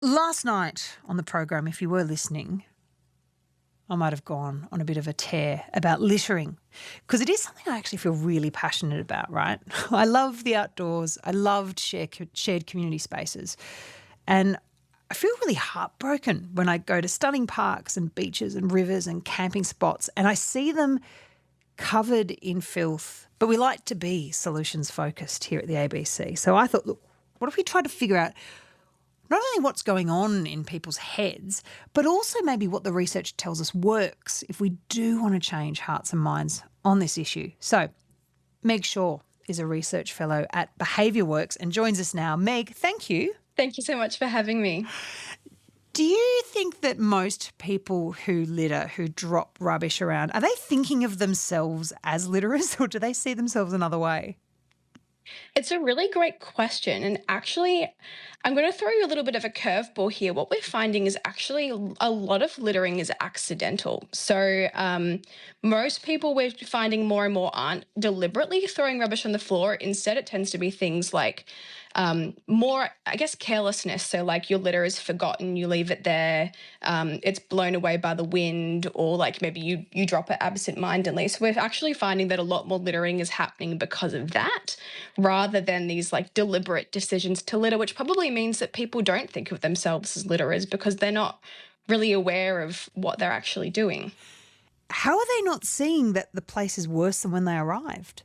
Last night on the program, if you were listening, I might have gone on a bit of a tear about littering, because it is something I actually feel really passionate about, right? I love the outdoors. I loved shared community spaces. And I feel really heartbroken when I go to stunning parks and beaches and rivers and camping spots and I see them covered in filth. But we like to be solutions focused here at the ABC. So I thought, look, what if we tried to figure out not only what's going on in people's heads, but also maybe what the research tells us works if we do want to change hearts and minds on this issue. So Meg Shaw is a research fellow at BehaviourWorks and joins us now. Meg, thank you. Thank you so much for having me. Do you think that most people who litter, who drop rubbish around, are they thinking of themselves as litterers or do they see themselves another way? It's a really great question. And actually, I'm going to throw you a little bit of a curveball here. What we're finding is actually a lot of littering is accidental. So most people we're finding more and more aren't deliberately throwing rubbish on the floor. Instead, it tends to be things like more, I guess, carelessness. So like your litter is forgotten, you leave it there, it's blown away by the wind, or like maybe you drop it absent-mindedly. So we're actually finding that a lot more littering is happening because of that, rather than these like deliberate decisions to litter, which probably means that people don't think of themselves as litterers because they're not really aware of what they're actually doing. How are they not seeing that the place is worse than when they arrived?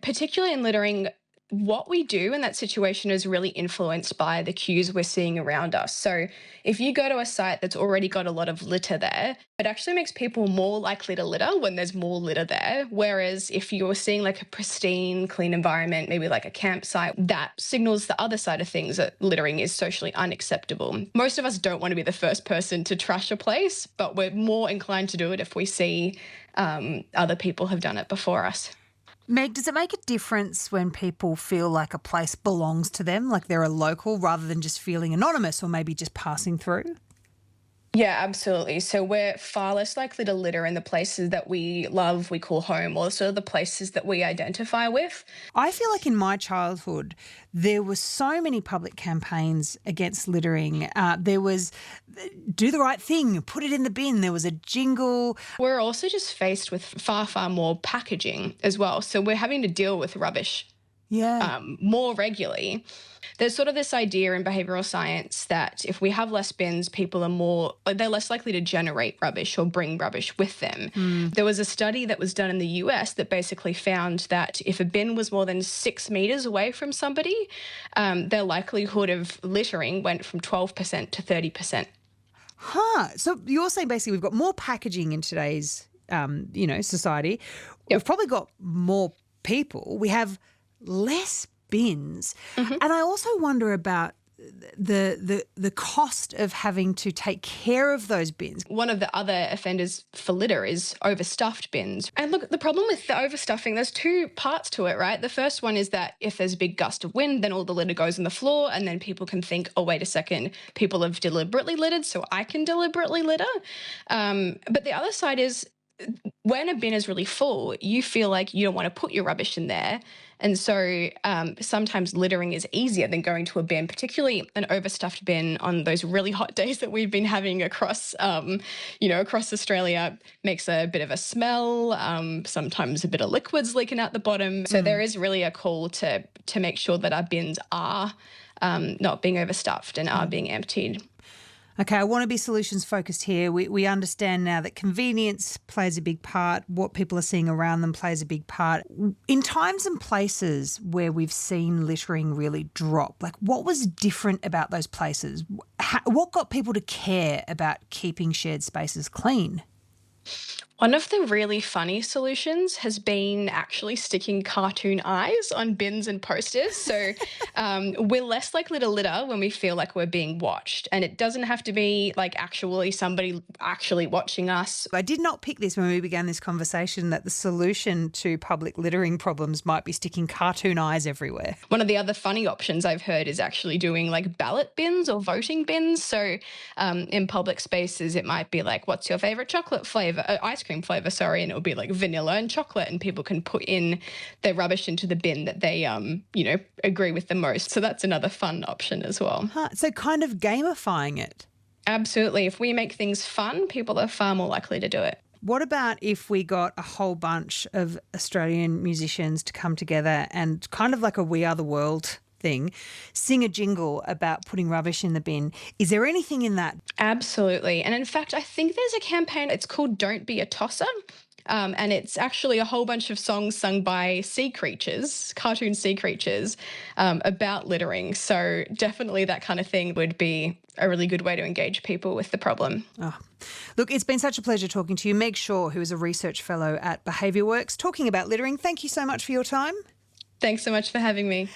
Particularly in littering, what we do in that situation is really influenced by the cues we're seeing around us. So if you go to a site that's already got a lot of litter there, it actually makes people more likely to litter when there's more litter there. Whereas if you're seeing like a pristine, clean environment, maybe like a campsite, that signals the other side of things, that littering is socially unacceptable. Most of us don't want to be the first person to trash a place, but we're more inclined to do it if we see other people have done it before us. Meg, does it make a difference when people feel like a place belongs to them, like they're a local, rather than just feeling anonymous or maybe just passing through? Yeah, absolutely. So we're far less likely to litter in the places that we love, we call home, or sort of the places that we identify with. I feel like in my childhood, there were so many public campaigns against littering. There was do the right thing, put it in the bin. There was a jingle. We're also just faced with far, far more packaging as well. So we're having to deal with rubbish more regularly. There's sort of this idea in behavioural science that if we have less bins, people are they're less likely to generate rubbish or bring rubbish with them. There was a study that was done in the US that basically found that if a bin was more than 6 metres away from somebody, their likelihood of littering went from 12% to 30%. So you're saying basically we've got more packaging in today's, society. Yep. We've probably got more people. We have less bins. And I also wonder about the cost of having to take care of those bins. One of the other offenders for litter is overstuffed bins. And look, the problem with the overstuffing, there's two parts to it, right? The first one is that if there's a big gust of wind, then all the litter goes on the floor and then people can think, oh, wait a second, people have deliberately littered, so I can deliberately litter. But the other side is when a bin is really full, you feel like you don't want to put your rubbish in there. And so sometimes littering is easier than going to a bin, particularly an overstuffed bin on those really hot days that we've been having across Australia. Makes a bit of a smell, sometimes a bit of liquids leaking out the bottom. So there is really a call to make sure that our bins are not being overstuffed and are being emptied. Okay, I want to be solutions focused here. We understand now that convenience plays a big part. What people are seeing around them plays a big part. In times and places where we've seen littering really drop, like what was different about those places? What got people to care about keeping shared spaces clean? One of the really funny solutions has been actually sticking cartoon eyes on bins and posters. So we're less likely to litter when we feel like we're being watched. And it doesn't have to be like actually somebody actually watching us. I did not pick this when we began this conversation, that the solution to public littering problems might be sticking cartoon eyes everywhere. One of the other funny options I've heard is actually doing like ballot bins or voting bins. So in public spaces, it might be like, what's your favourite chocolate flavour? ice cream flavor, sorry, and it'll be like vanilla and chocolate, and people can put in their rubbish into the bin that they, agree with the most. So that's another fun option as well. Huh. So kind of gamifying it. Absolutely. If we make things fun, people are far more likely to do it. What about if we got a whole bunch of Australian musicians to come together and kind of like a We Are the World thing, sing a jingle about putting rubbish in the bin? Is there anything in that? Absolutely. And in fact, I think there's a campaign, it's called Don't Be a Tosser. And it's actually a whole bunch of songs sung by sea creatures, cartoon sea creatures, about littering. So definitely that kind of thing would be a really good way to engage people with the problem. Oh. Look, it's been such a pleasure talking to you. Meg Shaw, who is a research fellow at BehaviourWorks, talking about littering. Thank you so much for your time. Thanks so much for having me.